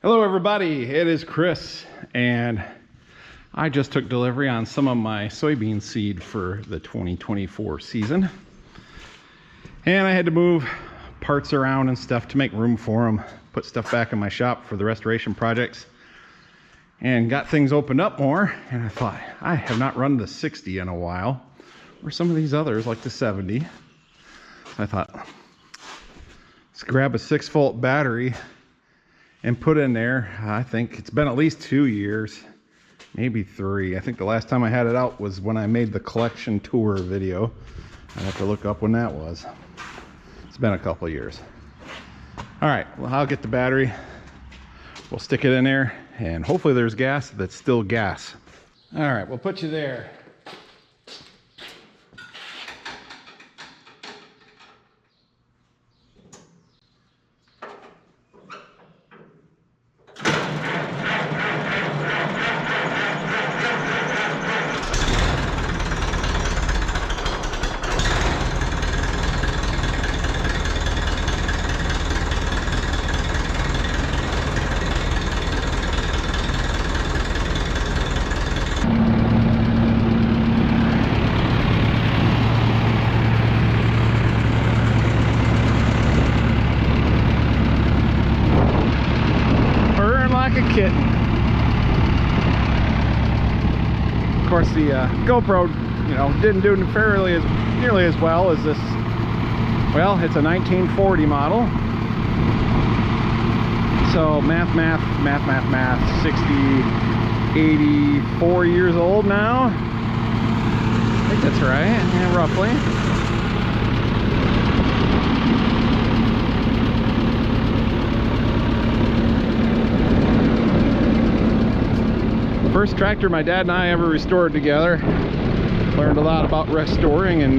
Hello everybody, it is Chris, and I just took delivery on some of my soybean seed for the 2024 season. And I had to move parts around and stuff to make room for them, put stuff back in my shop for the restoration projects, and got things opened up more. And I thought, I have not run the 60 in a while, or some of these others like the 70. So I thought, let's grab a 6-volt battery and put in there. I think it's been at least 2 years, maybe 3. I think the last time I had it out was when I made the collection tour video. I have to look up when that was. It's been a couple of years. All right, well, I'll get the battery. We'll stick it in there, and hopefully there's gas that's still gas. All right, we'll put you there. Kitten. Of course, the GoPro, didn't do nearly as well as this. Well, it's a 1940 model. So math, 60, 84 years old now. I think that's right, yeah, roughly. First tractor my dad and I ever restored together. Learned a lot about restoring, and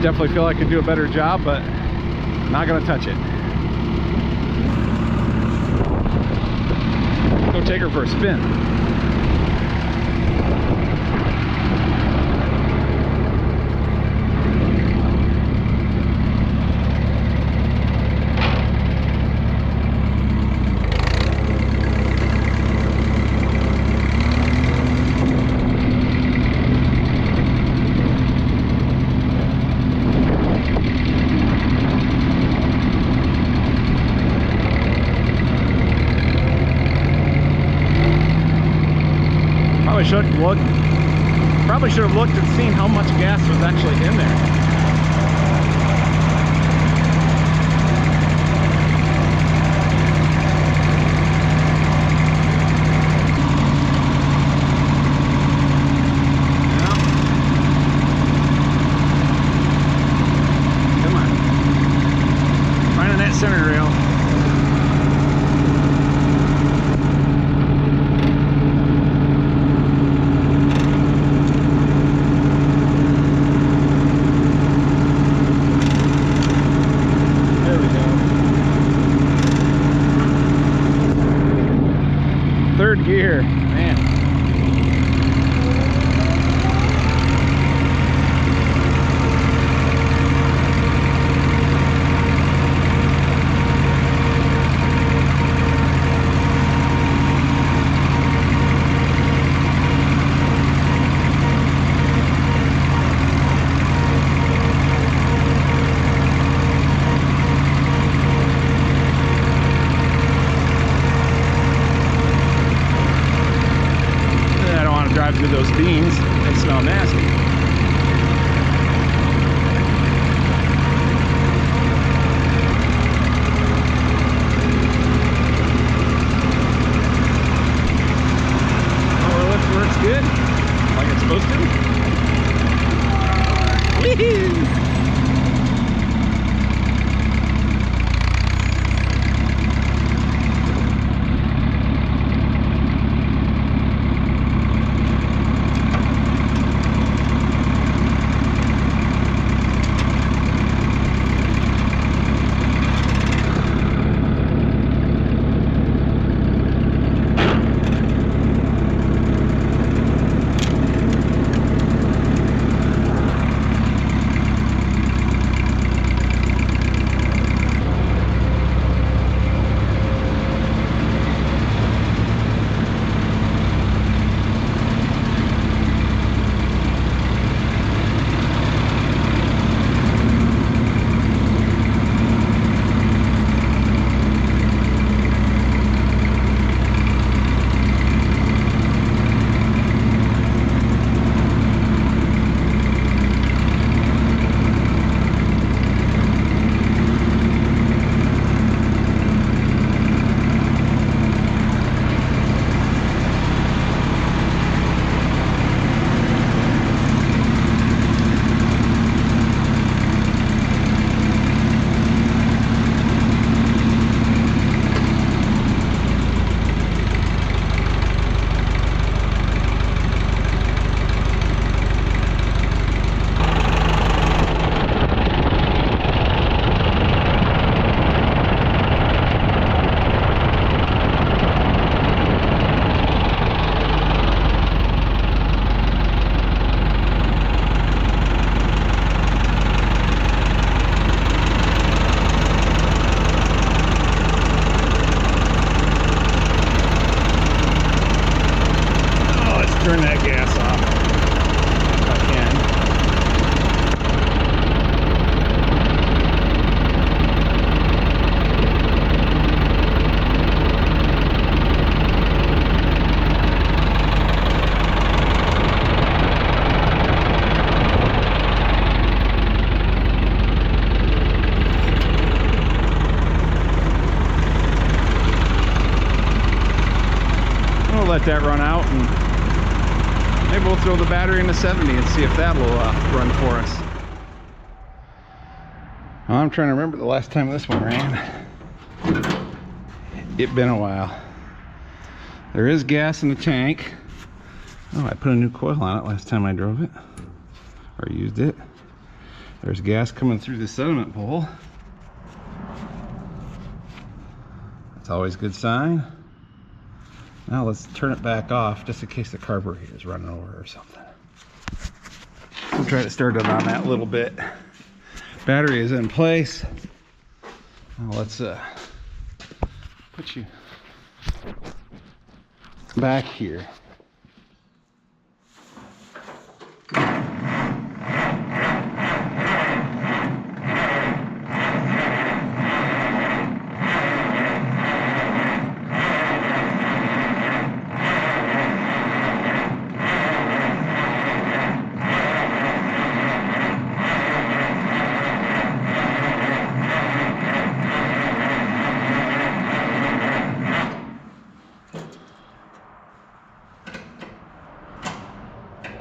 definitely feel I could do a better job, but not gonna touch it. Go take her for a spin. Probably should have looked and seen how much gas was actually in there. Come on. Finding that center rail. Third gear, man. Through those beans, they smell nasty. Power lift works good, like it's supposed to. Woohoo! let that run out, and maybe we'll throw the battery into 70 and see if that'll run for us. Well, I'm trying to remember the last time this one ran. It's been a while. There is gas in the tank. Oh, I put a new coil on it last time I drove it, or used it. There's gas coming through the sediment bowl. That's always a good sign. Now let's turn it back off just in case the carburetor is running over or something. We'll try to start it on that a little bit. Battery is in place. Now let's put you back here.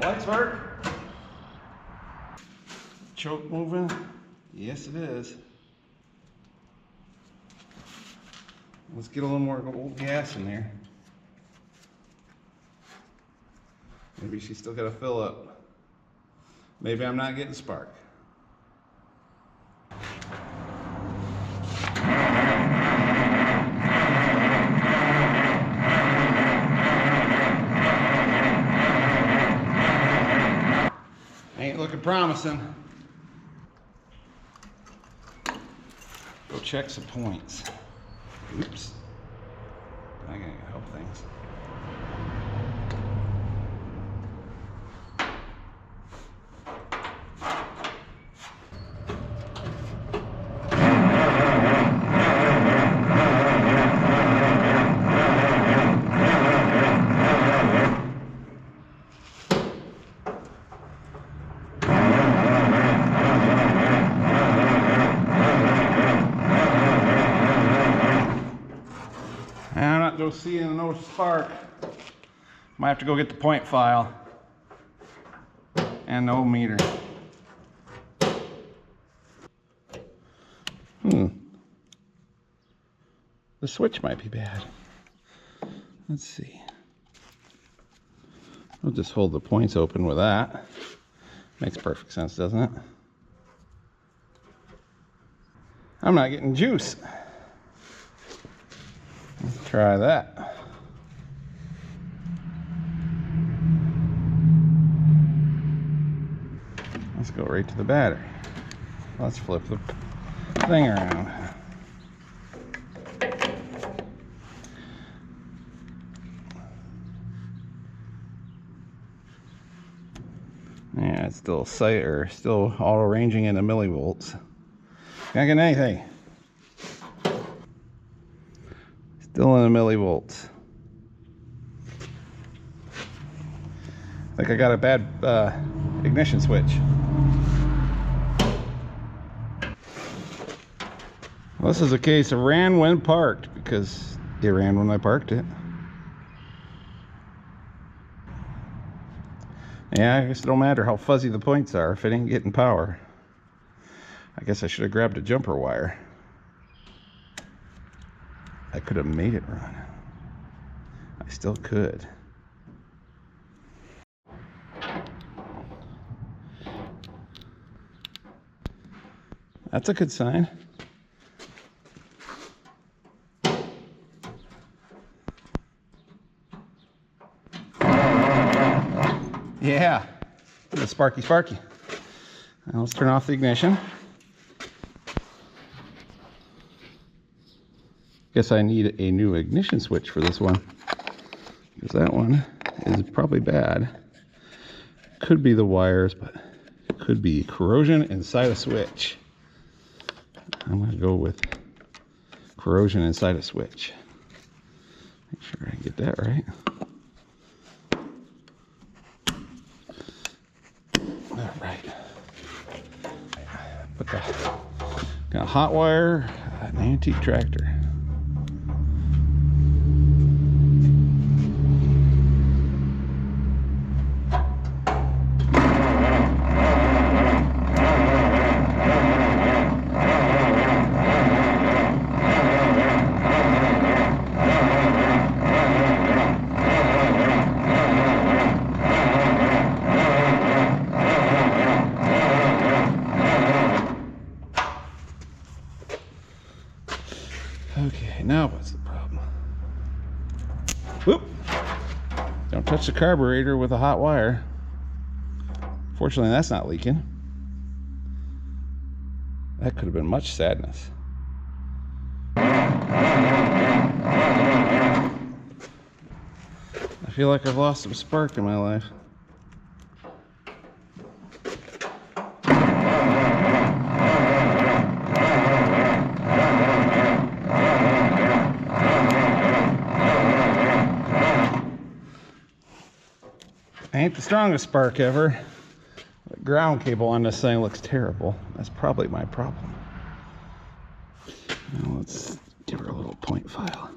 Lights work. Choke moving. Yes, it is. Let's get a little more old gas in there. Maybe she's still got to fill up. Maybe I'm not getting spark. Ain't looking promising. Go check some points. Oops. I gotta help things. I'm not seeing no spark. Might have to go get the point file and the old meter. The switch might be bad. Let's see. We'll just hold the points open with that. Makes perfect sense, doesn't it? I'm not getting juice. Let's try that. Let's go right to the battery. Let's flip the thing around. Yeah, it's still still auto ranging in the millivolts. Can't get anything. Still in the millivolts. I think I got a bad ignition switch. Well, this is a case of ran when parked, because it ran when I parked it. Yeah, I guess it don't matter how fuzzy the points are if it ain't getting power. I guess I should have grabbed a jumper wire. I could have made it run. I still could. That's a good sign. Yeah, the sparky. Now let's turn off the ignition. Guess I need a new ignition switch for this one, because that one is probably bad. Could be the wires, but it could be corrosion inside a switch. I'm going to go with corrosion inside a switch. Make sure I get that right. All right. Put got a hot wire, an antique tractor. Okay, now what's the problem? Whoop! Don't touch the carburetor with a hot wire. Fortunately, that's not leaking. That could have been much sadness. I feel like I've lost some spark in my life. Ain't the strongest spark ever. The ground cable on this thing looks terrible. That's probably my problem. Now let's give her a little point file.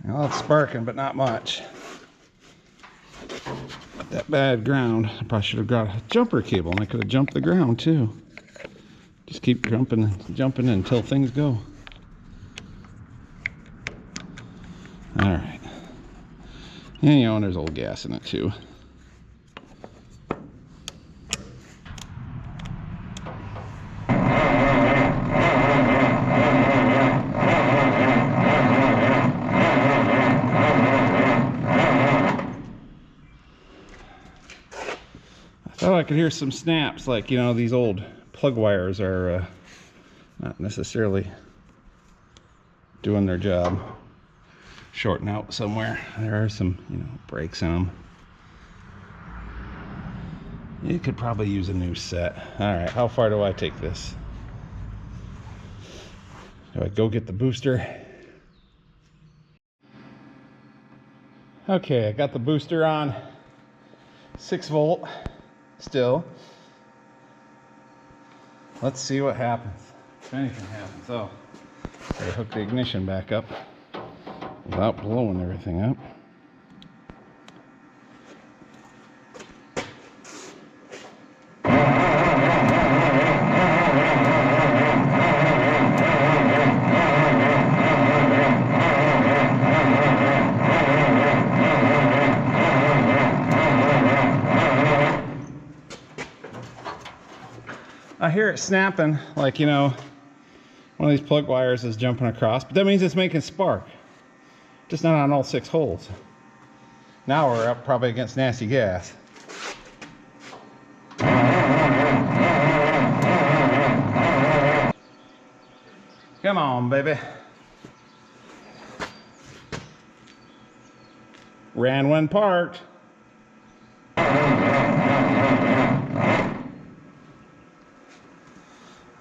Well, it's sparking, but not much. But that bad ground, I probably should have got a jumper cable and I could have jumped the ground too. Just keep jumping until things go. Alright. And you know, and there's old gas in it too. Oh, I could hear some snaps, like, you know, these old plug wires are not necessarily doing their job. Shorting out somewhere. There are some, you know, breaks in them. You could probably use a new set. Alright, how far do I take this? Do I go get the booster? Okay, I got the booster on 6 volt. Still, let's see what happens, if anything happens. Oh, I hook the ignition back up without blowing everything up. I hear it snapping, like, you know, one of these plug wires is jumping across, but that means it's making spark. Just not on all 6 holes. Now we're up probably against nasty gas. Come on, baby. Ran when parked.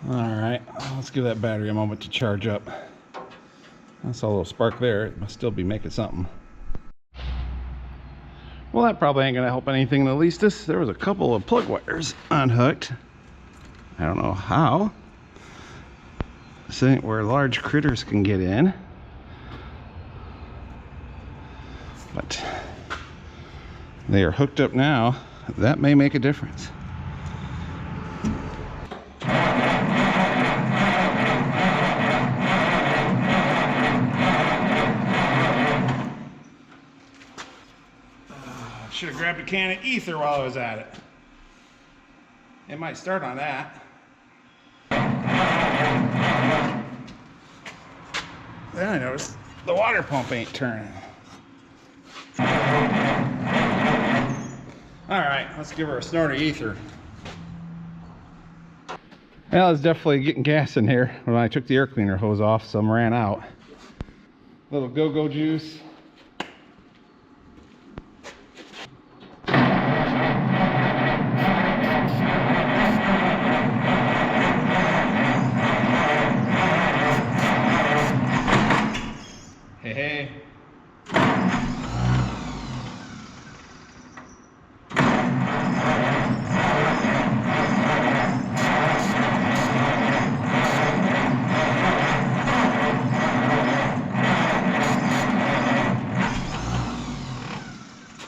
Alright, let's give that battery a moment to charge up. I saw a little spark there. It must still be making something. Well, that probably ain't gonna help anything in the leastest. There was a couple of plug wires unhooked. I don't know how. This ain't where large critters can get in. But they are hooked up now. That may make a difference. Should have grabbed a can of ether while I was at it. It might start on that. Then I noticed the water pump ain't turning. Alright, let's give her a snort of ether. Well, it's definitely getting gas in here. When I took the air cleaner hose off, some ran out. Little go-go juice. Hey.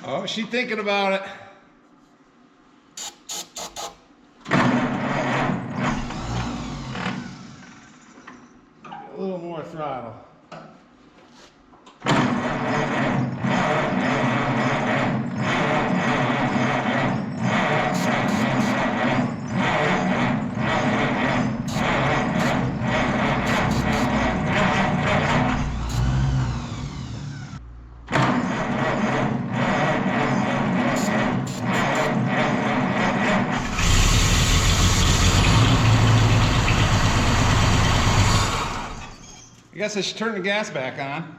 Oh, she's thinking about it. little more throttle. I guess I should turn the gas back on.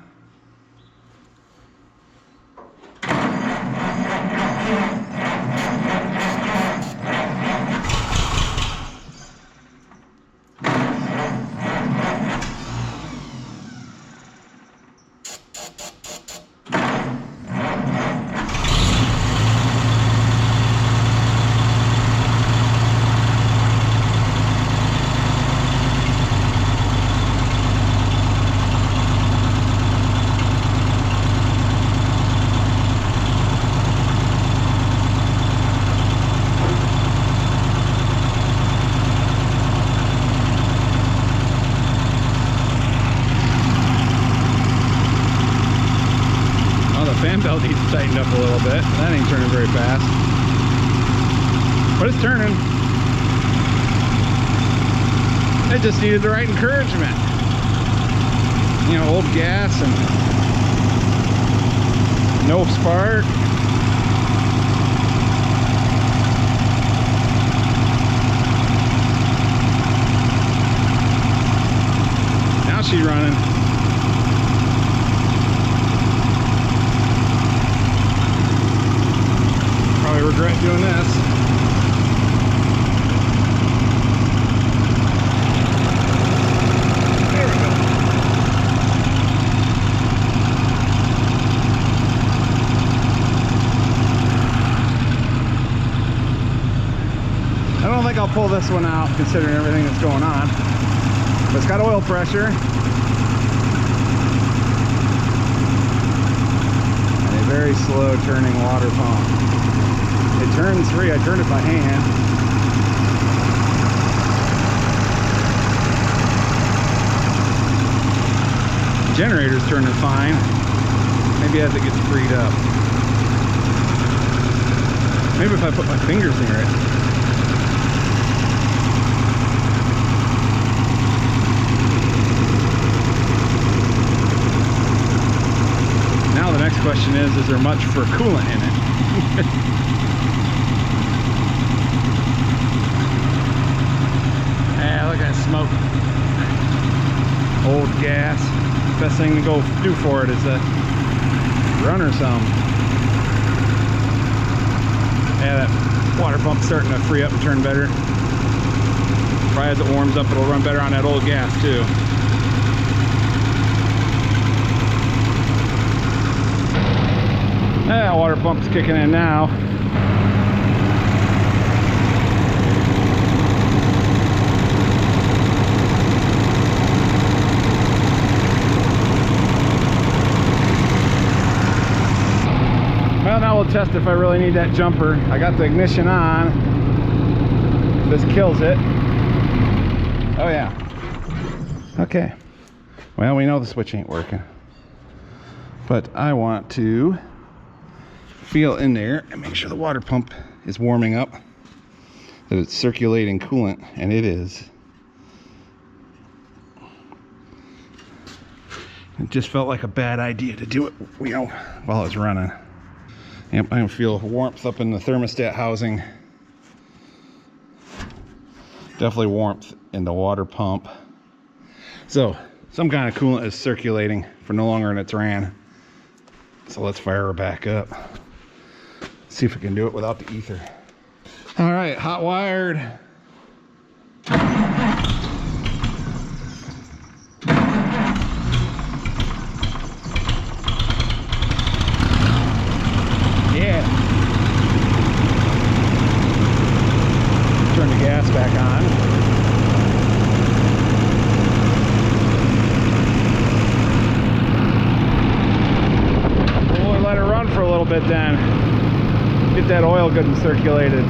Fan belt needs tightened up a little bit. That ain't turning very fast, but it's turning. It just needed the right encouragement. You know, old gas and no spark. Now she's running. Probably regret doing this. There we go. I don't think I'll pull this one out considering everything that's going on. But it's got oil pressure. And a very slow turning water pump. It turned 3, I turned it by hand. The generator's turning fine. Maybe as it gets freed up. Maybe if I put my fingers near it. Now the next question is there much for coolant in it? Yeah, look at that smoke. Old gas. Best thing to go do for it is to run her some. Yeah, that water pump's starting to free up and turn better. Probably as it warms up, it'll run better on that old gas too. Yeah, water pump's kicking in now. Well, now we'll test if I really need that jumper. I got the ignition on. This kills it. Oh yeah. Okay. Well, we know the switch ain't working. But I want to feel in there and make sure the water pump is warming up, that it's circulating coolant, and it is. It just felt like a bad idea to do it, you know, while it's running. Yep, I can feel warmth up in the thermostat housing. Definitely warmth in the water pump. So some kind of coolant is circulating for no longer than it's ran. So let's fire her back up. See if we can do it without the ether. All right, hot wired. Yeah. Turn the gas back on. We'll let it run for a little bit then. Get that oil good and circulated.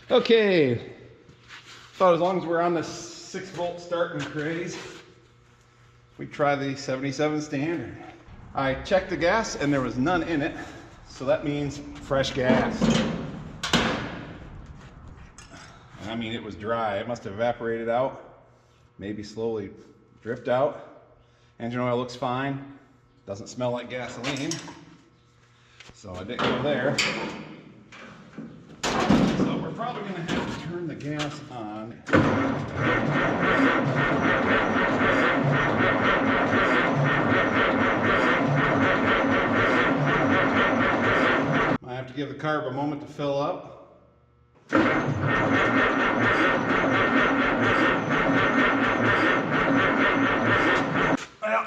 Okay. Thought as long as we're on this 6-volt starting craze. We try the 77 standard. I checked the gas and there was none in it, so that means fresh gas. I mean, it was dry. It must have evaporated out, maybe slowly dripped out. Engine oil looks fine. Doesn't smell like gasoline. So I didn't go there. So we're probably going to have to turn the gas on. I have to give the carb a moment to fill up. Well,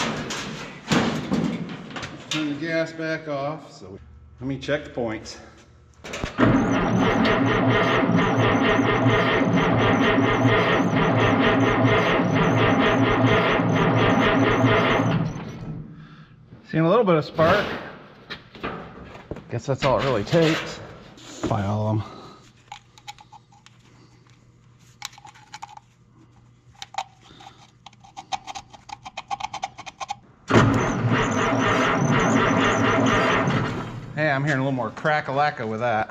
turn the gas back off. So let me check the points. Seeing a little bit of spark. Guess that's all it really takes. File them. Hey, I'm hearing a little more crack-a-lacka with that.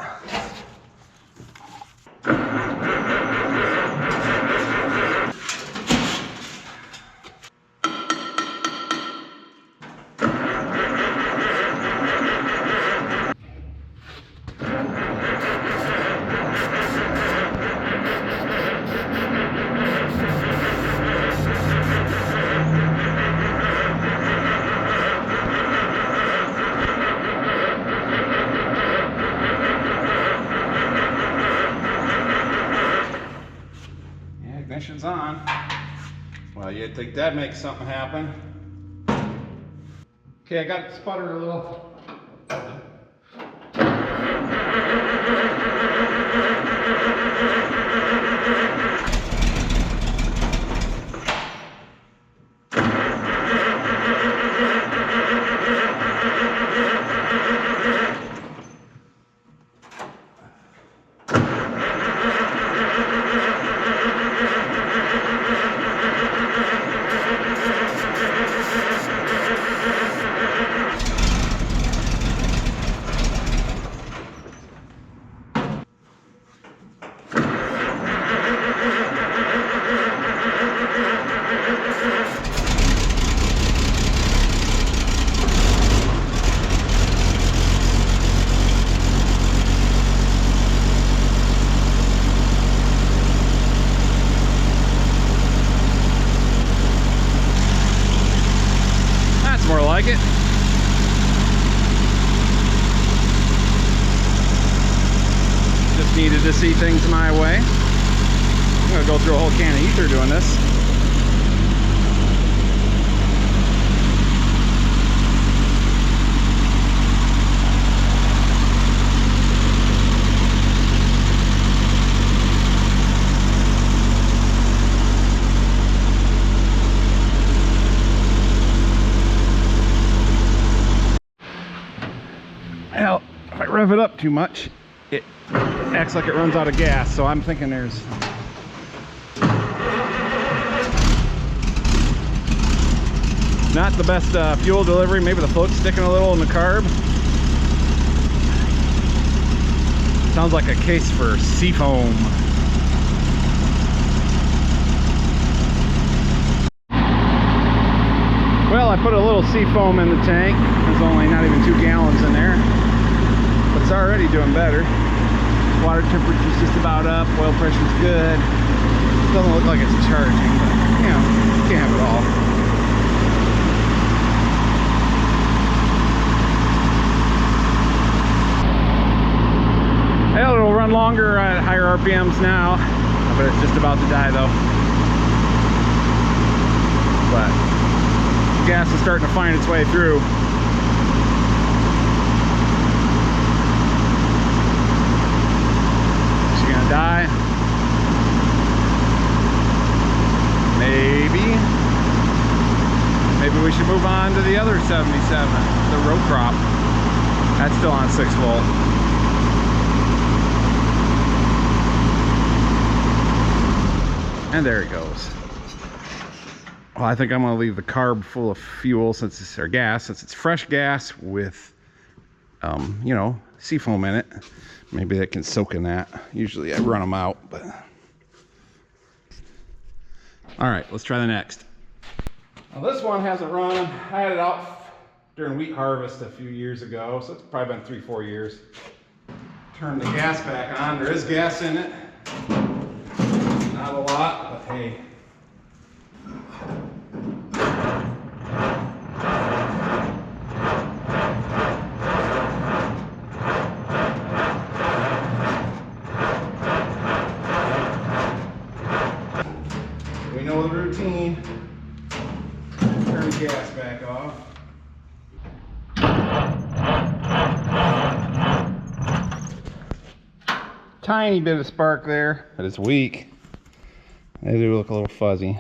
Ignition's on. Well, you'd think that makes something happen. Okay, I got it sputtered a little. More like it. Just needed to see things my way. I'm gonna go through a whole can of ether doing this. Well, if I rev it up too much, it acts like it runs out of gas, so I'm thinking there's not the best fuel delivery. Maybe the float's sticking a little in the carb. Sounds like a case for seafoam. Well, I put a little seafoam in the tank. There's only not even 2 gallons in there. But it's already doing better. Water temperature's just about up. Oil pressure's good. Doesn't look like it's charging, but you know, can't have it all. Well, it'll run longer at higher RPMs now, but it's just about to die though. But gas is starting to find its way through. Is she gonna die? Maybe. Maybe we should move on to the other 77, the row crop. That's still on 6 volt. And there it goes. Well, I think I'm going to leave the carb full of fuel since it's, or gas, since it's fresh gas with, you know, seafoam in it. Maybe that can soak in that. Usually I run them out, but. All right, let's try the next. Now this one hasn't run. I had it out during wheat harvest a few years ago, so it's probably been 3-4 years. Turn the gas back on. There is gas in it. Not a lot, but hey. We know the routine. Turn the gas back off. Tiny bit of spark there, but it's weak. They do look a little fuzzy.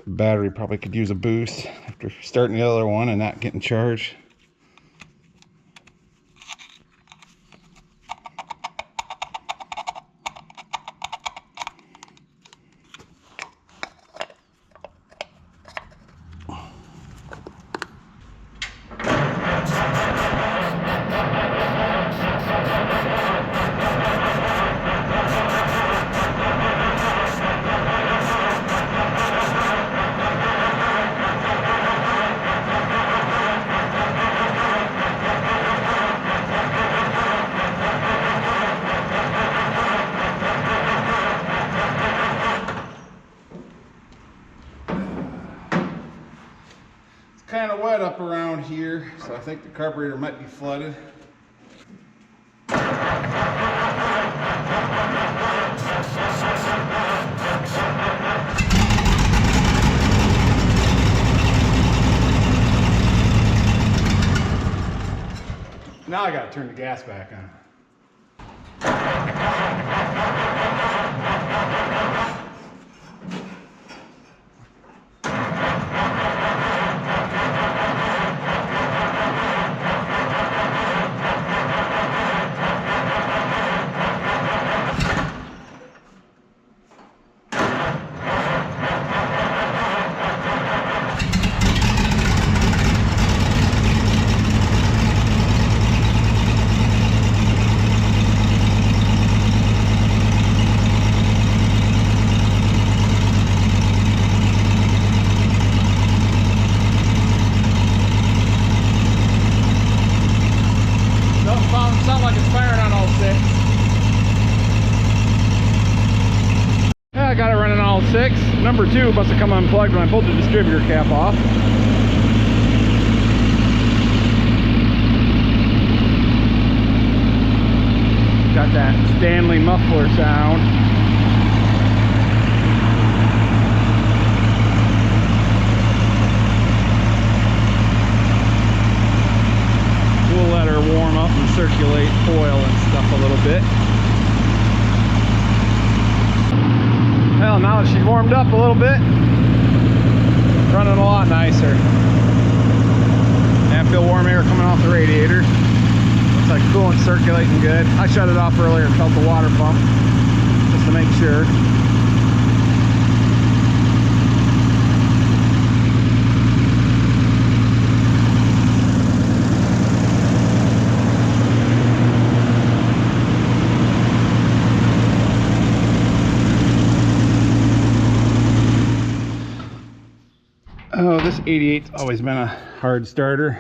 Battery probably could use a boost after starting the other one and not getting charged. Kind of wet up around here, so I think the carburetor might be flooded. Now I gotta turn the gas back on. Sounds like it's firing on all 6. Yeah, I got it running on all 6. Number 2 must have come unplugged when I pulled the distributor cap off. Got that Stanley muffler sound. We'll let her warm up and circulate oil and stuff a little bit. Well, now that she's warmed up a little bit, running a lot nicer. And I feel warm air coming off the radiator. Looks like coolant's circulating good. I shut it off earlier and felt the water pump just to make sure. Oh, this 88's always been a hard starter.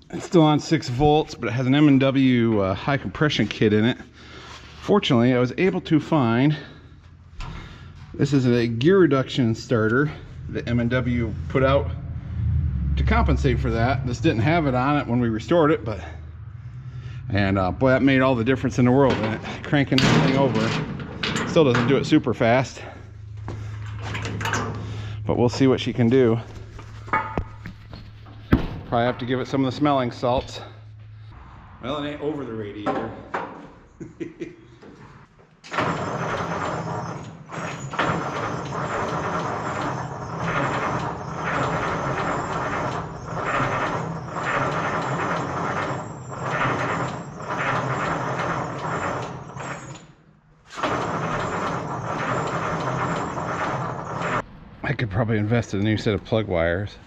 It's still on 6 volts, but it has an M&W high compression kit in it. Fortunately, I was able to find, this is a gear reduction starter that M&W put out to compensate for that. This didn't have it on it when we restored it, but, and boy, that made all the difference in the world in it. Cranking everything over. Still doesn't do it super fast, but we'll see what she can do. Probably have to give it some of the smelling salts. Well, it ain't over the radiator. could probably invest in a new set of plug wires.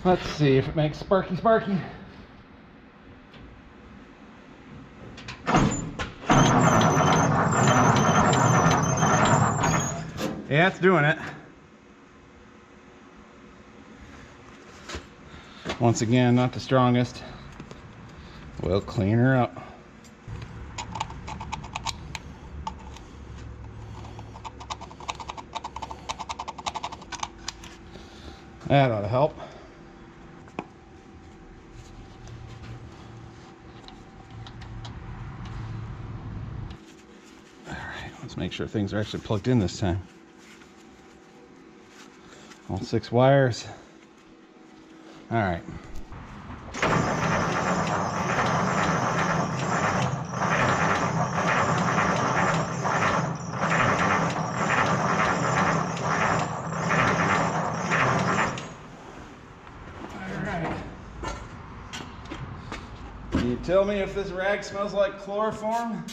Let's see if it makes sparky sparky. Yeah, it's doing it. Once again, not the strongest. We'll clean her up. That ought to help. All right, let's make sure things are actually plugged in this time. All 6 wires. All right. Can you tell me if this rag smells like chloroform?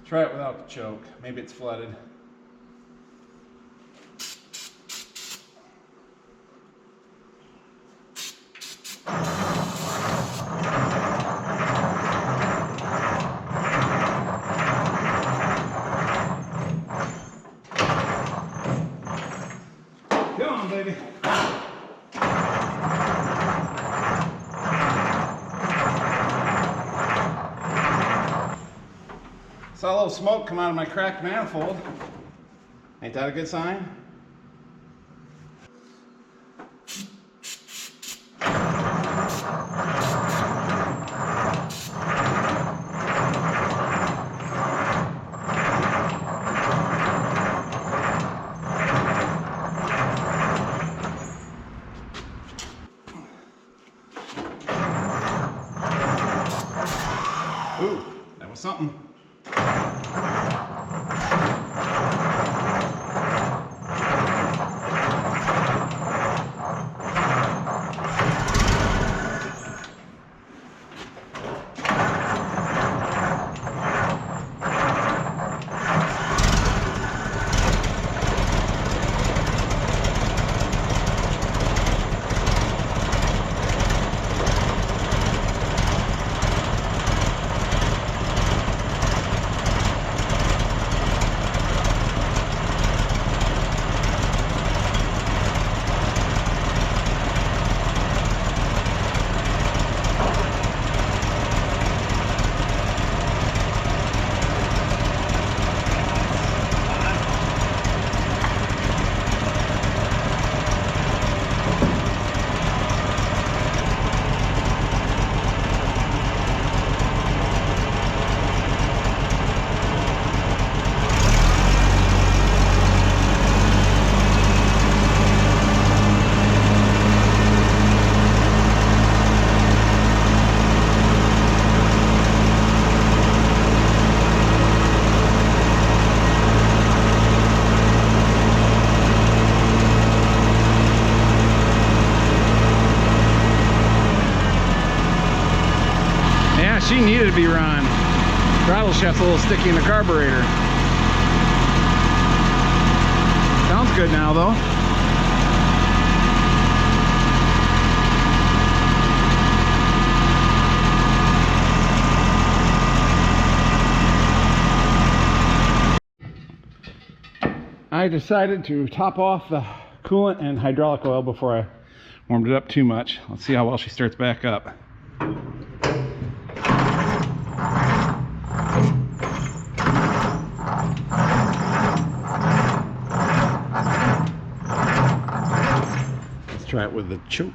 Try it without the choke. Maybe it's flooded. Come on, baby. Saw a little smoke come out of my cracked manifold. Ain't that a good sign? Ooh, that was something. She needed to be run. Throttle shaft's a little sticky in the carburetor. Sounds good now though. I decided to top off the coolant and hydraulic oil before I warmed it up too much. Let's see how well she starts back up. Try it with the choke.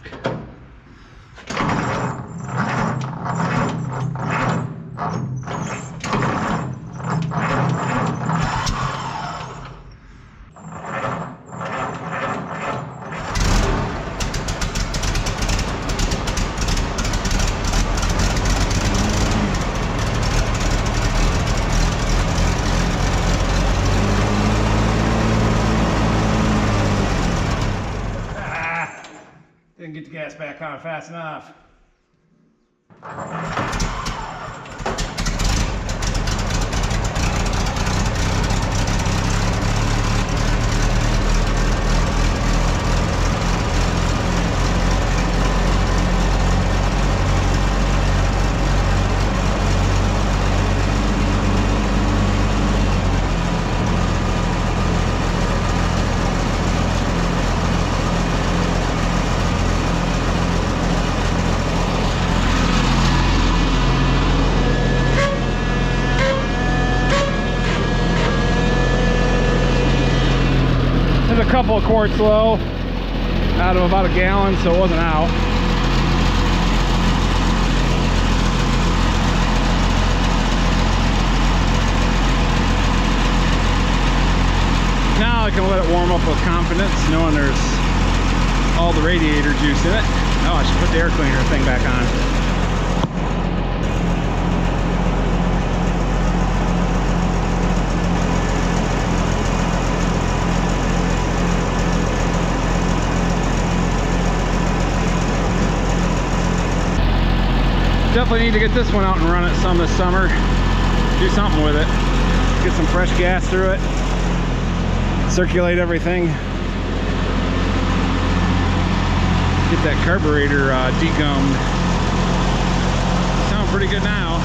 back on fast enough. A couple of quarts low out of about a gallon, so it wasn't out. Now I can let it warm up with confidence, knowing there's all the radiator juice in it. Oh, I should put the air cleaner thing back on. Definitely need to get this one out and run it some this summer. Do something with it. Get some fresh gas through it. Circulate everything. Get that carburetor degummed. Sound pretty good now.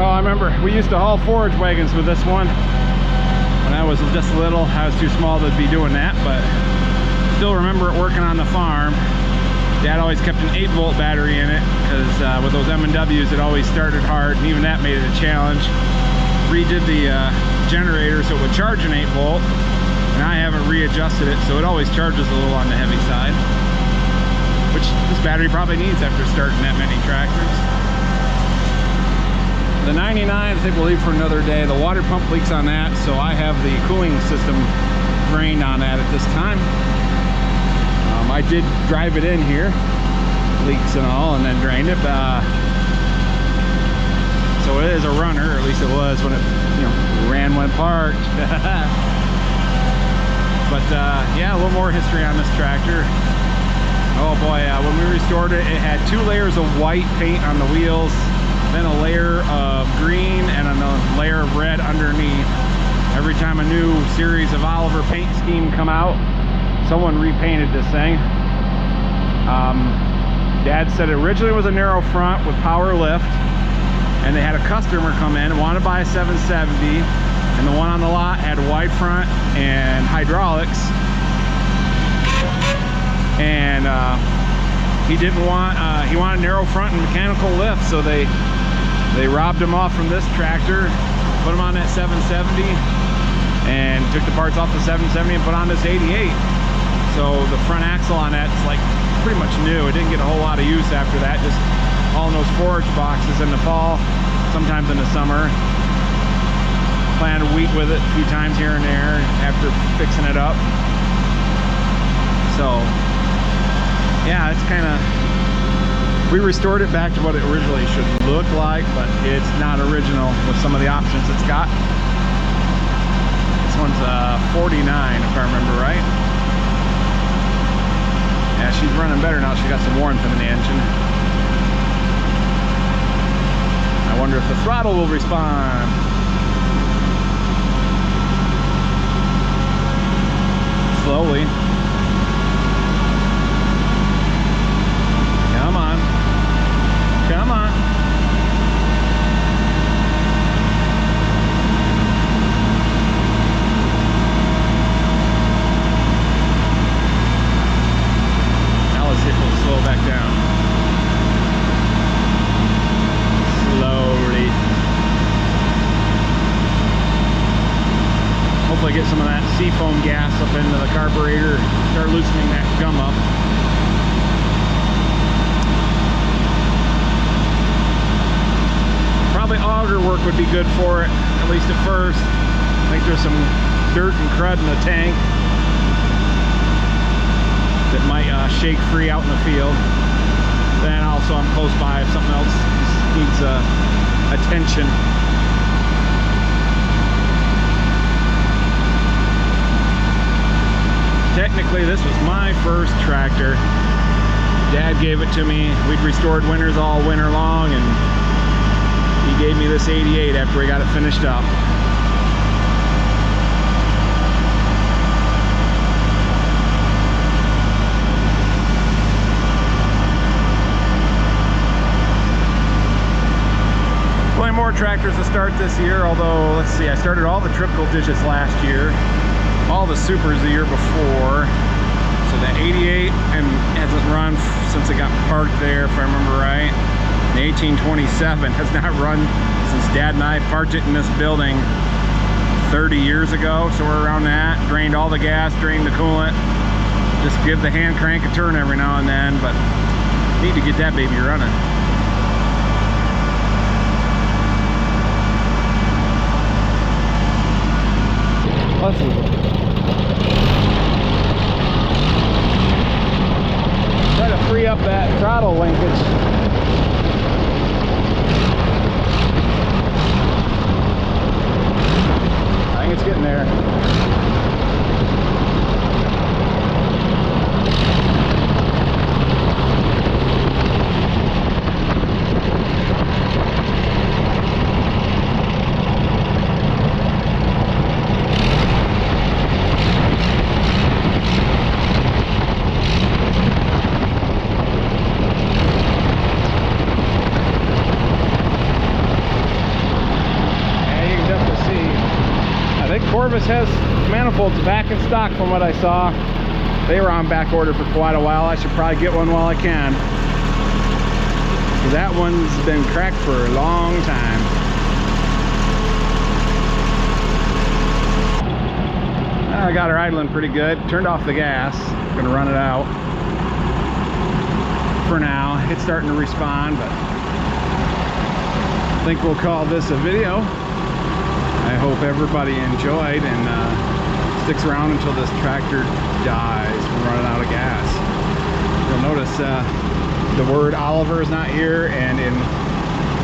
Oh, I remember we used to haul forage wagons with this one when I was just little. I was too small to be doing that, but still remember it working on the farm. Dad always kept an 8-volt battery in it because with those M&Ws it always started hard, and even that made it a challenge. Redid the generator so it would charge an 8-volt, and I haven't readjusted it so it always charges a little on the heavy side, which this battery probably needs after starting that many tractors. The 99, I think we'll leave for another day. The water pump leaks on that, so I have the cooling system drained on that at this time. I did drive it in here, leaks and all, and then drained it. So it is a runner, or at least it was when it, ran when parked. But yeah, a little more history on this tractor. Oh boy, when we restored it, it had 2 layers of white paint on the wheels, then a layer of green and a layer of red underneath. Every time a new series of Oliver paint scheme come out, someone repainted this thing. Dad said it originally was a narrow front with power lift, and they had a customer come in and wanted to buy a 770, and the one on the lot had wide front and hydraulics, and he didn't want he wanted narrow front and mechanical lift, so they robbed him off from this tractor, put him on that 770, and took the parts off the 770 and put on this 88. So the front axle on that's like pretty much new. It didn't get a whole lot of use after that, just hauling those forage boxes in the fall, sometimes in the summer. Planted wheat with it a few times here and there after fixing it up. So yeah, it's kind of, we restored it back to what it originally should look like, but it's not original with some of the options it's got. This one's 49 if I remember right. Yeah, she's running better now. She got some warmth in the engine. I wonder if the throttle will respond. Slowly. Come on. Come on. Now let's see if we'll slow back down. Slowly. Hopefully get some of that seafoam gas up into the carburetor, start loosening that gum up. Probably auger work would be good for it, at least at first. I think there's some dirt and crud in the tank that might shake free out in the field. Then also I'm close by if something else is needs attention. Technically, this was my first tractor. Dad gave it to me. We'd restored Winters all winter long, and he gave me this 88 after we got it finished up. Plenty more tractors to start this year, although, let's see, I started all the triple digits last year, all the supers the year before. So the 88 and hasn't run since it got parked there, if I remember right. The 1827 has not run since Dad and I parked it in this building 30 years ago, so we're around that. Drained all the gas, drained the coolant. Just give the hand crank a turn every now and then, but need to get that baby running. Let's try to free up that throttle linkage. I think it's getting there. Corvus has manifolds back in stock from what I saw. They were on back order for quite a while. I should probably get one while I can. That one's been cracked for a long time. I got her idling pretty good. Turned off the gas. Gonna run it out for now. It's starting to respond, but I think we'll call this a video. I hope everybody enjoyed and sticks around until this tractor dies from running out of gas. You'll notice the word Oliver is not here, and in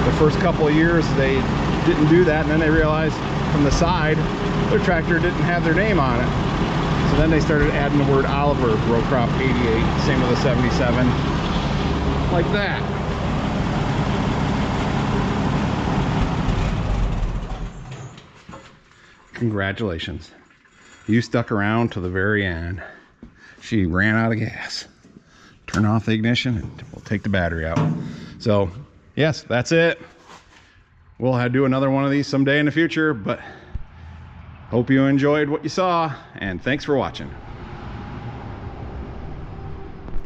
the first couple of years they didn't do that, and then they realized from the side their tractor didn't have their name on it. So then they started adding the word Oliver, row crop 88, same with the 77, like that. Congratulations. You stuck around to the very end. She ran out of gas. Turn off the ignition and we'll take the battery out. So, yes, that's it. We'll do another one of these someday in the future, but hope you enjoyed what you saw, and thanks for watching.